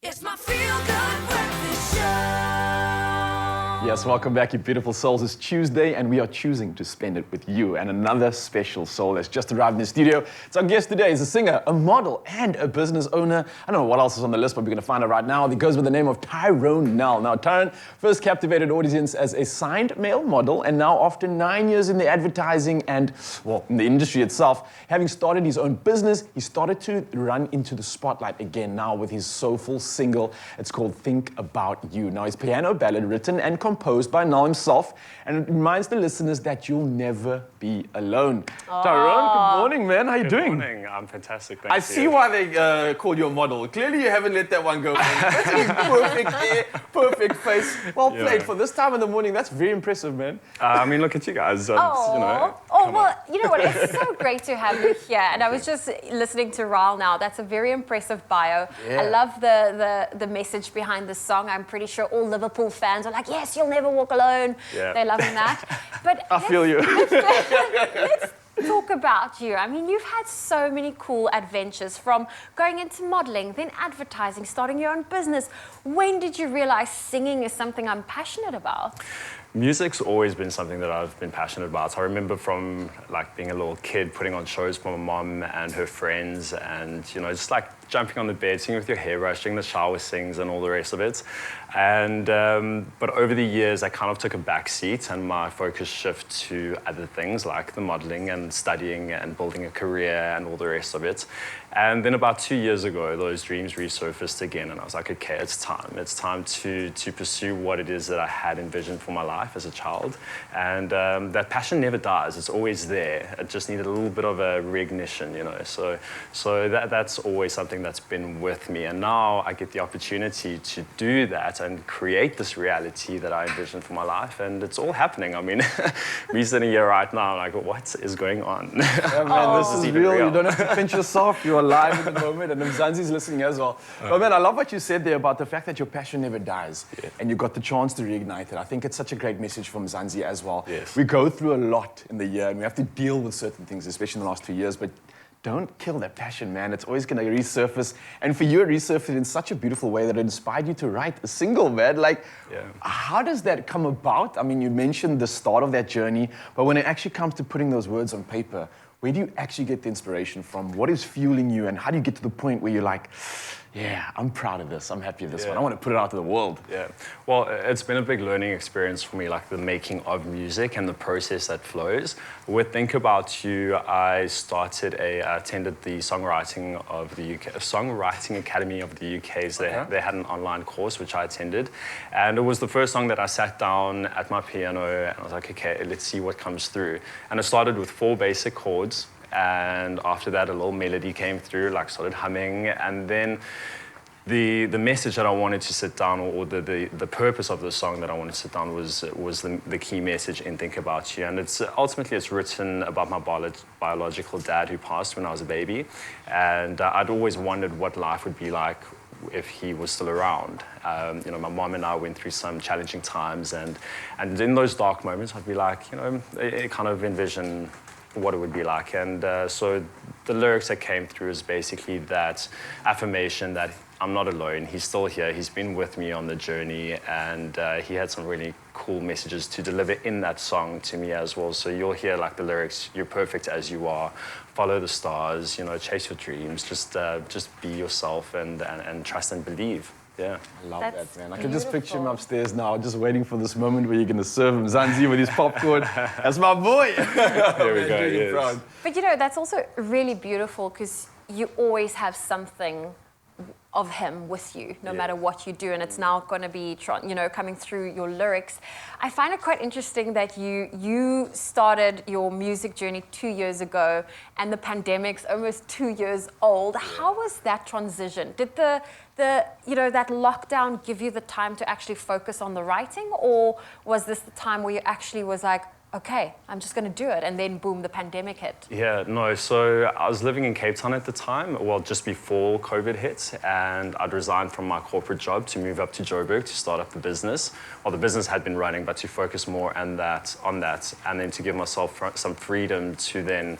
It's my feel-good breakfast show. Yes, welcome back, you beautiful souls. It's Tuesday, and we are choosing to spend it with you. And another special soul has just arrived in the studio. It's our guest today. He's a singer, a model, and a business owner. I don't know what else is on the list, but we're going to find out right now. He goes by the name of Tyrone Nell. Now, Tyrone first captivated audience as a signed male model, and now after 9 years in the advertising and, well, in the industry itself, having started his own business, he started to run into the spotlight again now with his soulful single. It's called Think About You. Now, his piano ballad written and composed by Nell himself, and it reminds the listeners that you'll never be alone. Tyrone, good morning, man. How you doing? Good morning. I'm fantastic. Thank you. I see why they called you a model. Clearly, you haven't let that one go. Perfect hair, perfect face. Well played. For this time in the morning, that's very impressive, man. I mean, look at you guys. You know what? It's so great to have you here. And I was just listening to Raul now. That's a very impressive bio. Yeah. I love the message behind the song. I'm pretty sure all Liverpool fans are like, yes, you'll never walk alone. Yeah. They're loving that. But I feel you. let's talk about you. I mean, you've had so many cool adventures, from going into modeling, then advertising, starting your own business. When did you realize singing is something I'm passionate about? Music's always been something that I've been passionate about. So I remember from like being a little kid putting on shows for my mom and her friends, and just like jumping on the bed, singing with your hair brushed, doing the shower sings and all the rest of it. And but over the years, I kind of took a back seat, and my focus shifted to other things like the modeling and studying and building a career and all the rest of it. And then about 2 years ago, those dreams resurfaced again, and I was like, okay, it's time. It's time to pursue what it is that I had envisioned for my life as a child. And that passion never dies. It's always there. It just needed a little bit of a reignition, So that's always something that's been with me. And now I get the opportunity to do that and create this reality that I envisioned for my life. And it's all happening. I mean, me sitting here right now, like, what is going on? Yeah, man, this is real. You don't have to pinch yourself. You're alive in the moment, and Mzansi's listening as well. But man, I love what you said there about the fact that your passion never dies, and you got the chance to reignite it. I think it's such a great message from Mzansi as well. Yes. We go through a lot in the year, and we have to deal with certain things, especially in the last 2 years, but don't kill that passion, man. It's always going to resurface. And for you, it resurfaced in such a beautiful way that it inspired you to write a single, man. Like, how does that come about? I mean, you mentioned the start of that journey, but when it actually comes to putting those words on paper, where do you actually get the inspiration from? What is fueling you? And how do you get to the point where you're like, yeah, I'm proud of this. I'm happy with this one. I want to put it out to the world. Yeah. Well, it's been a big learning experience for me, like the making of music and the process that flows. With Think About You, I attended the Songwriting Academy of the UK. So they had an online course, which I attended. And it was the first song that I sat down at my piano, and I was like, okay, let's see what comes through. And it started with 4 basic chords. And after that, a little melody came through, like started humming. And then the message that I wanted to sit down, or the purpose of the song that I wanted to sit down was the key message in Think About You. And it's written about my biological dad who passed when I was a baby. And I'd always wondered what life would be like if he was still around. My mom and I went through some challenging times, and in those dark moments, I'd be like, kind of envision what it would be like. And so the lyrics that came through is basically that affirmation that I'm not alone. He's still here. He's been with me on the journey, and he had some really cool messages to deliver in that song to me as well. So you'll hear like the lyrics, you're perfect as you are, follow the stars, chase your dreams, just be yourself and trust and believe. Yeah. I love That's that, man. I can just picture him upstairs now, just waiting for this moment where you're going to serve him Mzansi with his popcorn. That's my boy. There we go, yes. But that's also really beautiful, because you always have something of him with you, no matter what you do, and it's now going to be, coming through your lyrics. I find it quite interesting that you started your music journey 2 years ago, and the pandemic's almost 2 years old. How was that transition? Did that lockdown give you the time to actually focus on the writing, or was this the time where you actually was like, okay, I'm just going to do it, and then boom, the pandemic hit? Yeah, no, so I was living in Cape Town at the time, well, just before COVID hit, and I'd resigned from my corporate job to move up to Joburg to start up the business. Well, the business had been running, but to focus more on that, and then to give myself some freedom to then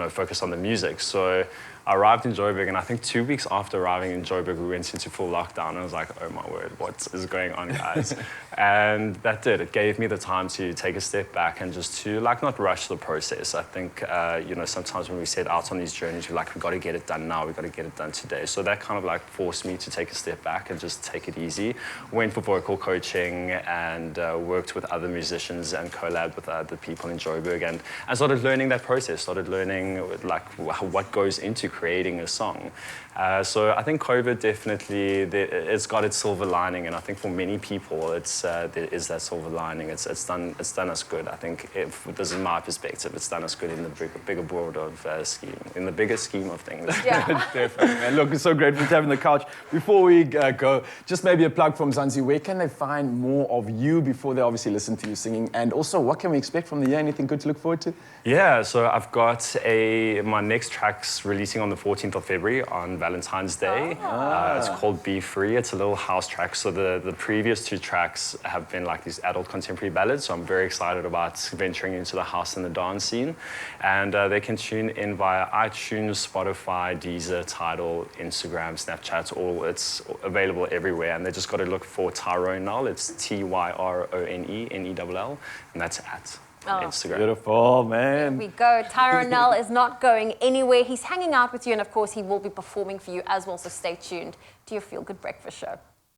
focus on the music. So I arrived in Joburg, and I think 2 weeks after arriving in Joburg, we went into full lockdown. And I was like, oh my word, what is going on, guys? And that did. It gave me the time to take a step back and just to like not rush the process. I think, you know, sometimes when we set out on these journeys, we're like, we got to get it done now. We got to get it done today. So that kind of like forced me to take a step back and just take it easy. Went for vocal coaching and worked with other musicians and collabed with other people in Joburg, and I started learning that process. Started learning like what goes into creating a song. So I think COVID definitely, it's got its silver lining, and I think for many people, there is that silver lining. It's done us good. I think this is my perspective. It's done us good in the bigger board of scheme, in the bigger scheme of things. Yeah. Definitely, man. Look, we're so grateful to have you on the couch. Before we go, just maybe a plug from Zanzi. Where can they find more of you before they obviously listen to you singing? And also, what can we expect from the year? Anything good to look forward to? Yeah, so I've got my next track's releasing on the 14th of February on Valentine's Day. It's called Be Free. It's a little house track. So the previous 2 tracks have been like these adult contemporary ballads. So I'm very excited about venturing into the house and the dance scene. And they can tune in via iTunes, Spotify, Deezer, Tidal, Instagram, Snapchat. It's available everywhere. And they just got to look for Tyrone Nell. It's Tyrone Nell, and that's at Instagram. Beautiful, man. There we go. Tyrone Nell is not going anywhere. He's hanging out with you, and of course, he will be performing for you as well. So stay tuned to your Feel Good Breakfast Show.